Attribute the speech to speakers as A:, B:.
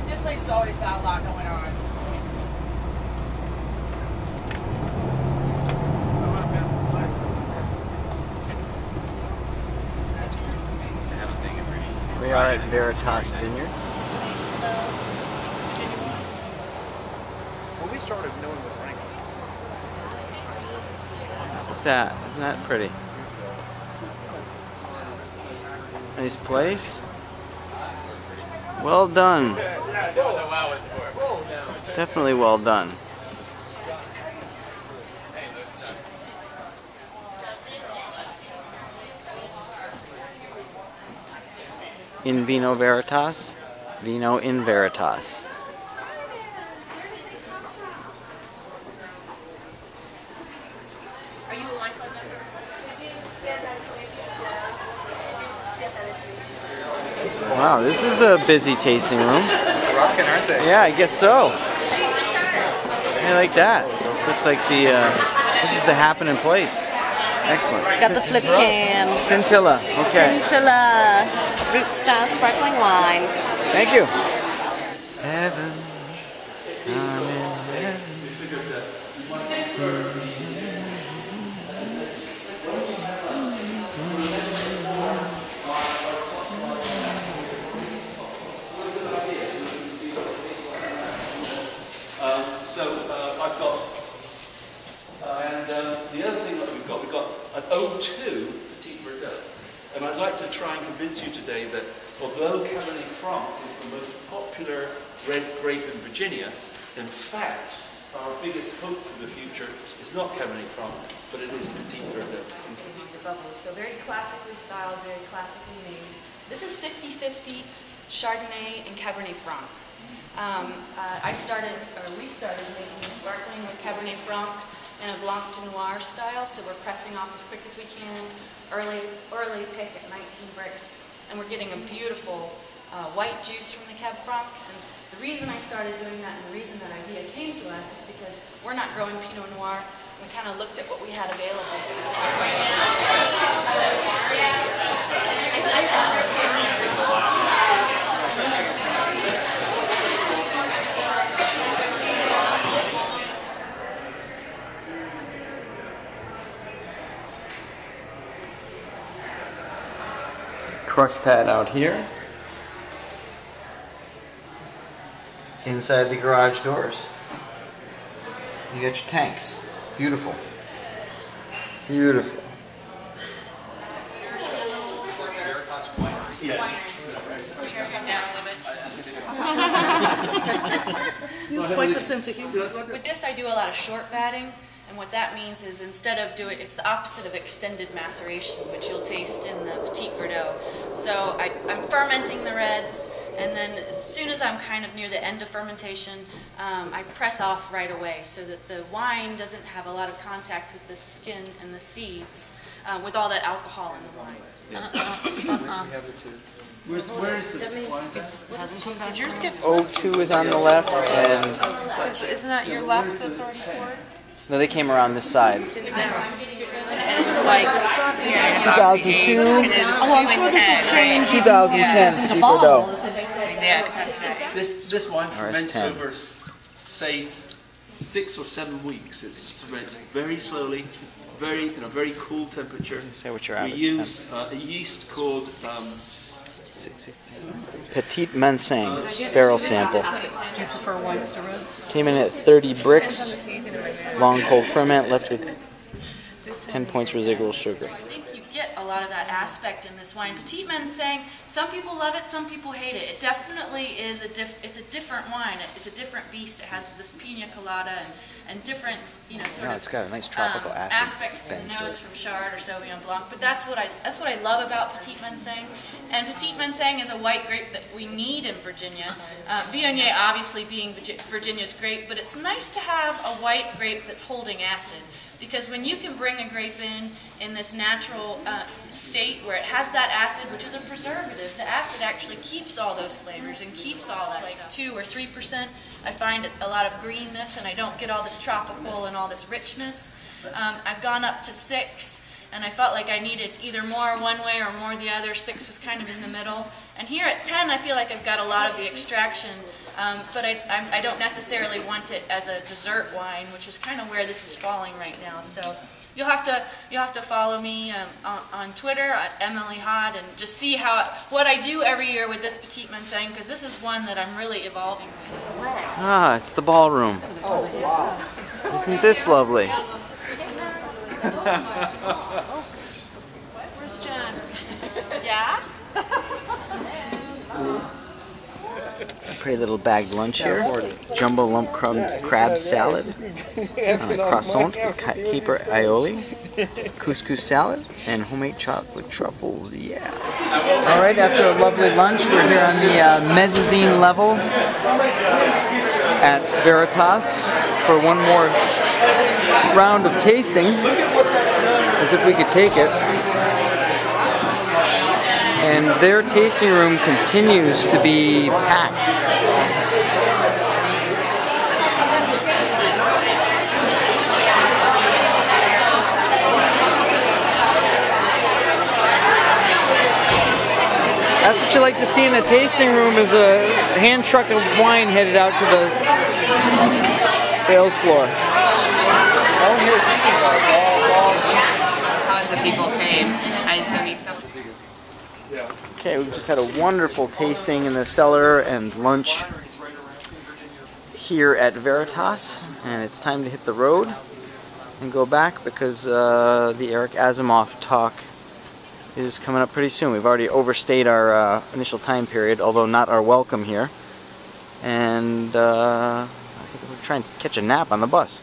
A: This place has always got a lot going on.
B: We are at Veritas Vineyards.
C: Well, we started knowing it was raining.
B: Look at that. Isn't that pretty? Nice place. Well done. Definitely well done. In Vino Veritas, Vino in Veritas.
D: Are you a wine club member?
B: Wow, this is a busy tasting room.
C: Rocking, aren't they?
B: Yeah, I guess so. I like that. This looks like the this is the happening place. Excellent.
D: Got the flip cam.
B: Scintilla. Okay.
D: Scintilla root style sparkling wine.
B: Thank you. Heaven. I'm in heaven.
E: I've got, and the other thing that we've got an O2 Petit Verdot. And I'd like to try and convince you today that although Cabernet Franc is the most popular red grape in Virginia, in fact, our biggest hope for the future is not Cabernet Franc, but it is Petit Verdot.
F: The bubbles. So very classically styled, very classically made. This is 50-50 Chardonnay and Cabernet Franc. We started making sparkling with Cabernet Franc in a Blanc de Noir style, so we're pressing off as quick as we can, early pick at 19 bricks, and we're getting a beautiful white juice from the Cab Franc. And the reason I started doing that and the reason that idea came to us is because we're not growing Pinot Noir. We kind of looked at what we had available.
B: Crush pad out here. Inside the garage doors, you got your tanks. Beautiful. Beautiful.
D: Quite the sense of humor.
F: With this, I do a lot of short batting, and what that means is instead of it's the opposite of extended maceration, which you'll taste in the Petit Verdot. So I'm fermenting the reds, and then as soon as I'm kind of near the end of fermentation, I press off right away so that the wine doesn't have a lot of contact with the skin and the seeds with all that alcohol in the wine.
C: We have it too.
E: Where's the
D: Did yours get
B: O2 is on the left, and
D: Isn't that your left that's already poured?
B: no, they came around this side.
D: And like
B: 2002,
D: oh, I'm sure this will change.
B: 2010 Petit Verdot.
E: This wine ferments
B: 10.
E: over, say, 6 or 7 weeks. It ferments very slowly, in a very cool temperature.
B: Say what your
E: We
B: average
E: use a yeast called
B: Petit Manseng barrel sample.
D: Do you prefer whites to reds?
B: Came in at 30 bricks, long cold ferment, left with 10 points residual sugar.
F: I think you get a lot of that aspect in this wine. Petit Manseng, some people love it, some people hate it. It definitely is it's a different wine. It's a different beast. It has this pina colada and different, sort of
B: It's got a nice tropical acid
F: aspects to the
B: bend to
F: nose
B: it.
F: from Chard or Sauvignon Blanc. But that's what I love about Petit Manseng. And Petit Manseng is a white grape that we need in Virginia. Viognier obviously being Virginia's grape, but it's nice to have a white grape that's holding acid. Because when you can bring a grape in this natural state where it has that acid, which is a preservative, the acid actually keeps all those flavors and keeps all that stuff. 2 or 3%, I find a lot of greenness, and I don't get all this tropical and all this richness. I've gone up to 6, and I felt like I needed either more one way or more the other. 6 was kind of in the middle. And here at 10, I feel like I've got a lot of the extraction, but I don't necessarily want it as a dessert wine, which is kind of where this is falling right now. So you'll have to follow me on Twitter at Emily Hod and just see what I do every year with this Petite Manseng, because this is one that I'm really evolving with.
B: Ah, it's the ballroom.
C: Oh, wow.
B: Isn't this lovely?
F: Where's John? Yeah?
B: Pretty little bagged lunch here. Jumbo lump crab salad on a croissant with caper aioli, couscous salad, and homemade chocolate truffles. Yeah. All right, after a lovely lunch, we're here on the mezzanine level at Veritas for one more round of tasting, as if we could take it. And their tasting room continues to be packed. That's what you like to see in a tasting room, is a hand truck of wine headed out to the sales floor.
A: Tons of people paid. I had so many stuff.
B: Okay, we've just had a wonderful tasting in the cellar and lunch here at Veritas, and it's time to hit the road and go back because the Eric Asimov talk is coming up pretty soon. We've already overstayed our initial time period, although not our welcome here, and I think we're trying to catch a nap on the bus.